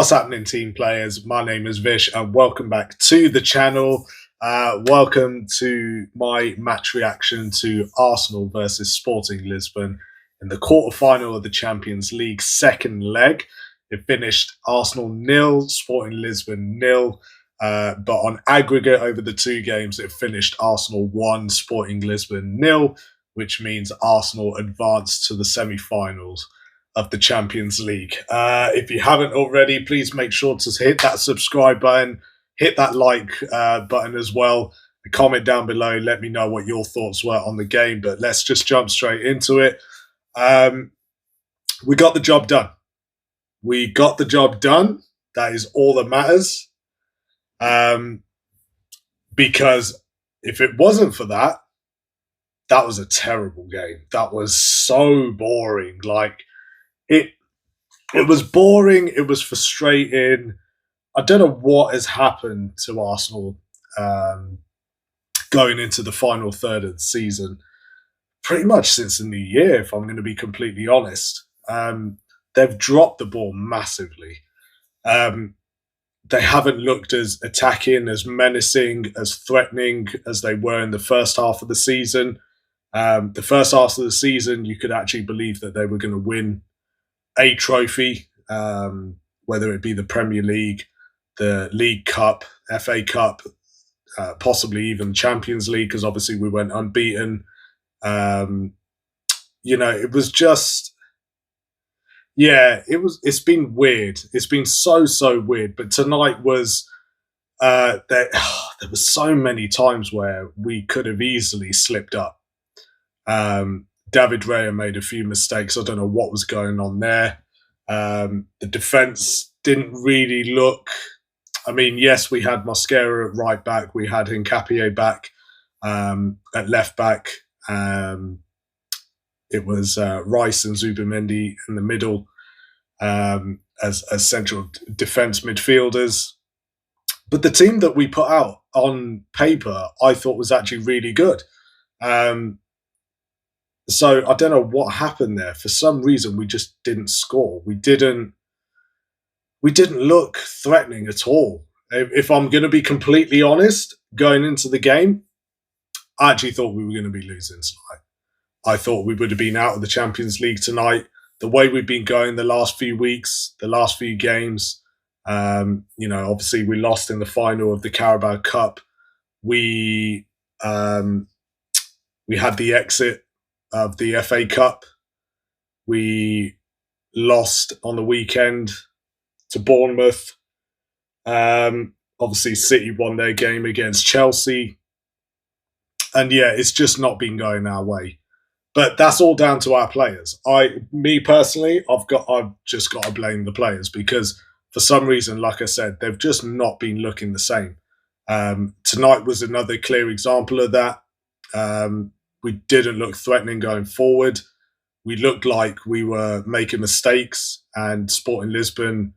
What's happening, team players? My name is Vish, and welcome back to the channel. Welcome to my match reaction to Arsenal versus Sporting Lisbon in the quarterfinal of the Champions League second leg. It finished Arsenal 0, Sporting Lisbon 0. But on aggregate over the two games, it finished Arsenal 1, Sporting Lisbon 0, which means Arsenal advanced to the semi-finals of the Champions League. If you haven't already, please make sure to hit that subscribe button, hit that like button as well, and comment down below. Let me know what your thoughts were on the game, but let's just jump straight into it. We got the job done. We got the job done. That is all that matters. Because if it wasn't for that, that was a terrible game. That was so boring. It was boring. It was frustrating. I don't know what has happened to Arsenal going into the final third of the season. Pretty much since the new year, if I'm going to be completely honest. They've dropped the ball massively. They haven't looked as attacking, as menacing, as threatening as they were in the first half of the season. The first half of the season, you could actually believe that they were going to win a trophy, whether it be the Premier League, the League Cup, FA Cup, possibly even Champions League, because obviously we went unbeaten. It was just, it's been weird. It's been so weird. But tonight was, there was so many times where we could have easily slipped up. David Raya made a few mistakes. I don't know what was going on there. The defence didn't really look... I mean, yes, we had Mosquera at right back. We had Hincapié back at left back. It was Rice and Zubimendi in the middle as central defence midfielders. But the team that we put out on paper, I thought was actually really good. So I don't know what happened there. For some reason, we just didn't score. We didn't look threatening at all. If I'm going to be completely honest, going into the game, I actually thought we were going to be losing tonight. I thought we would have been out of the Champions League tonight. The way we've been going the last few weeks, the last few games, obviously we lost in the final of the Carabao Cup. We had the exit of the FA Cup. We lost on the weekend to Bournemouth. Obviously, City won their game against Chelsea. And it's just not been going our way. But that's all down to our players. Me personally, I've just got to blame the players because for some reason, like I said, they've just not been looking the same. Tonight was another clear example of that. We didn't look threatening going forward. We looked like we were making mistakes, and Sporting Lisbon,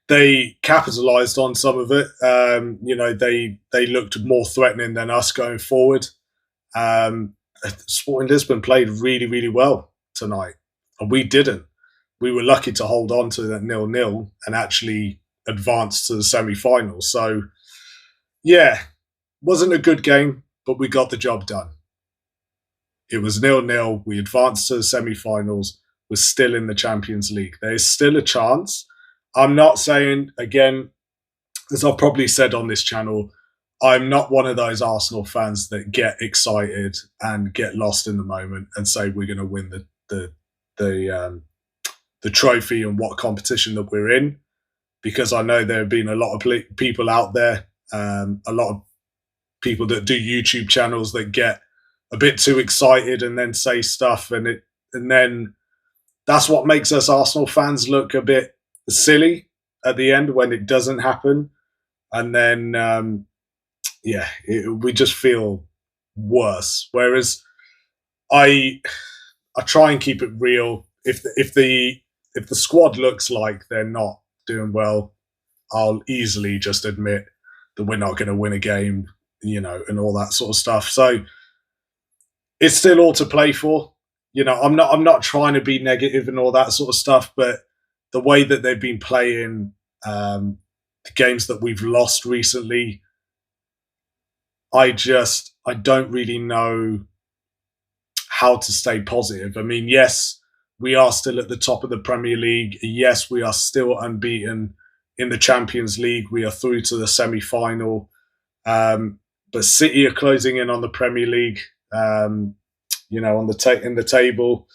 they capitalised on some of it. They looked more threatening than us going forward. Sporting Lisbon played really well tonight, and we didn't. We were lucky to hold on to that 0-0 and actually advance to the semi-finals. So, wasn't a good game, but we got the job done. It was 0-0. We advanced to the semi-finals. We're still in the Champions League. There's still a chance. I'm not saying, again, as I've probably said on this channel, I'm not one of those Arsenal fans that get excited and get lost in the moment and say we're going to win the trophy and what competition that we're in, because I know there have been a lot of people out there, a lot of people that do YouTube channels that get a bit too excited and then say stuff, and then that's what makes us Arsenal fans look a bit silly at the end when it doesn't happen, and then we just feel worse. Whereas I try and keep it real. If the squad looks like they're not doing well, I'll easily just admit that we're not going to win a game, and all that sort of stuff. So it's still all to play for. I'm not trying to be negative and all that sort of stuff, but the way that they've been playing The games that we've lost recently, I don't really know how to stay positive. I mean, yes, we are still at the top of the Premier League. Yes, we are still unbeaten in the Champions League. We are through to the semi-final. But City are closing in on the Premier League, on in the table,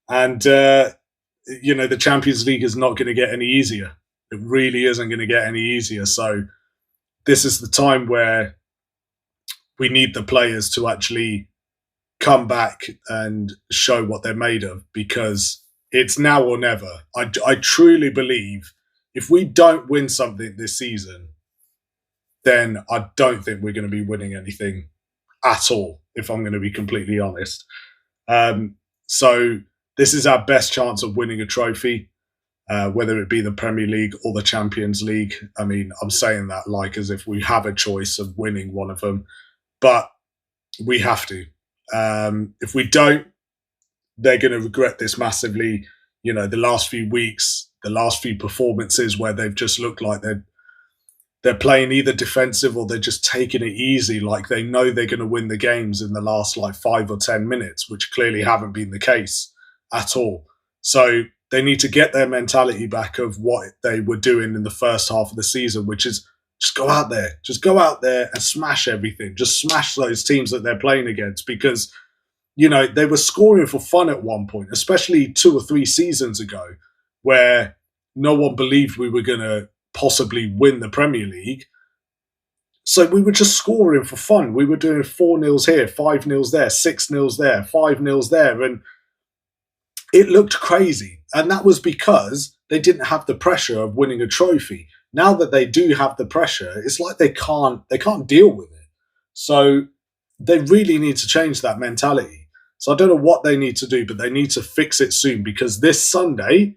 and the Champions League is not going to get any easier. It really isn't going to get any easier. So this is the time where we need the players to actually come back and show what they're made of, because it's now or never. I truly believe if we don't win something this season, then I don't think we're going to be winning anything at all, if I'm going to be completely honest. So this is our best chance of winning a trophy, whether it be the Premier League or the Champions League. I mean, I'm saying that like as if we have a choice of winning one of them, but we have to. If we don't, they're going to regret this massively. The last few weeks, the last few performances where they've just looked like they're playing either defensive or they're just taking it easy, like they know they're going to win the games in the last like 5 or 10 minutes, which clearly haven't been the case at all. So they need to get their mentality back of what they were doing in the first half of the season, which is just go out there and smash everything. Just smash those teams that they're playing against, because, they were scoring for fun at one point, especially 2 or 3 seasons ago, where no one believed we were going to possibly win the Premier League. So we were just scoring for fun. We were doing 4-0 here, 5-0 there, 6-0 there, 5-0 there. And it looked crazy. And that was because they didn't have the pressure of winning a trophy. Now that they do have the pressure, it's like they can't deal with it. So they really need to change that mentality. So I don't know what they need to do, but they need to fix it soon, because this Sunday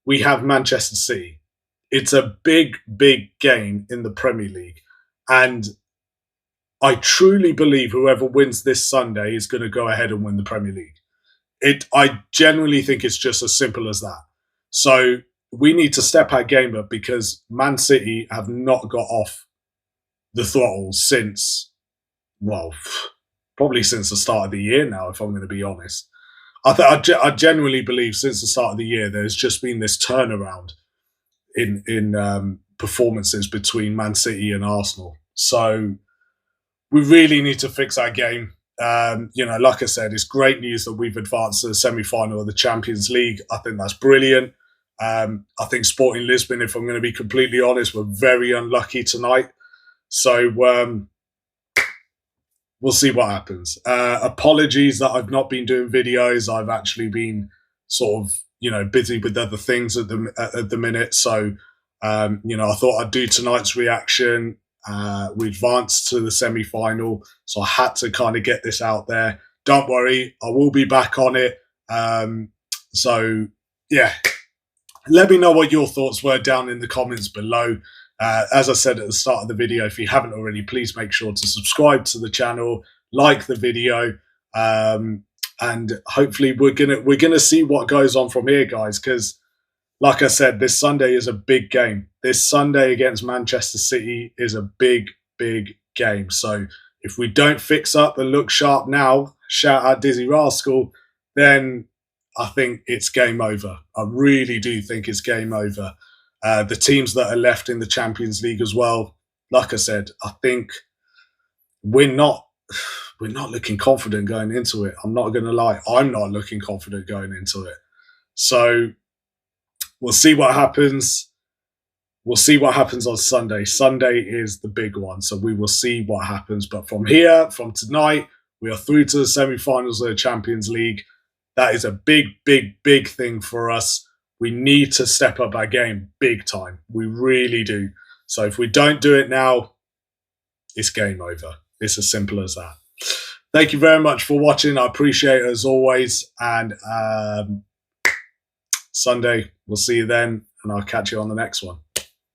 we have Manchester City. It's a big, big game in the Premier League. And I truly believe whoever wins this Sunday is going to go ahead and win the Premier League. I genuinely think it's just as simple as that. So we need to step our game up, because Man City have not got off the throttle since, probably since the start of the year now, if I'm going to be honest. I genuinely believe since the start of the year, there's just been this turnaround in performances between Man City and Arsenal. So we really need to fix our game. Like I said, it's great news that we've advanced to the semi-final of the Champions League. I think that's brilliant. I think Sporting Lisbon, if I'm going to be completely honest, were very unlucky tonight. So we'll see what happens. Apologies that I've not been doing videos. I've actually been sort of, busy with other things at the minute. So, I thought I'd do tonight's reaction. We advanced to the semi-final, so I had to kind of get this out there. Don't worry, I will be back on it. So, yeah. Let me know what your thoughts were down in the comments below. As I said at the start of the video, if you haven't already, please make sure to subscribe to the channel, like the video, and hopefully we're gonna see what goes on from here, guys. Because, like I said, this Sunday is a big game. This Sunday against Manchester City is a big, big game. So if we don't fix up and look sharp now, shout out Dizzy Rascal, then I think it's game over. I really do think it's game over. The teams that are left in the Champions League as well, like I said, I think we're not looking confident going into it. I'm not going to lie. I'm not looking confident going into it. So we'll see what happens. We'll see what happens on Sunday. Sunday is the big one. So we will see what happens. But from tonight, we are through to the semi-finals of the Champions League. That is a big, big, big thing for us. We need to step up our game big time. We really do. So if we don't do it now, it's game over. It's as simple as that. Thank you very much for watching. I appreciate it as always. And Sunday, we'll see you then. And I'll catch you on the next one.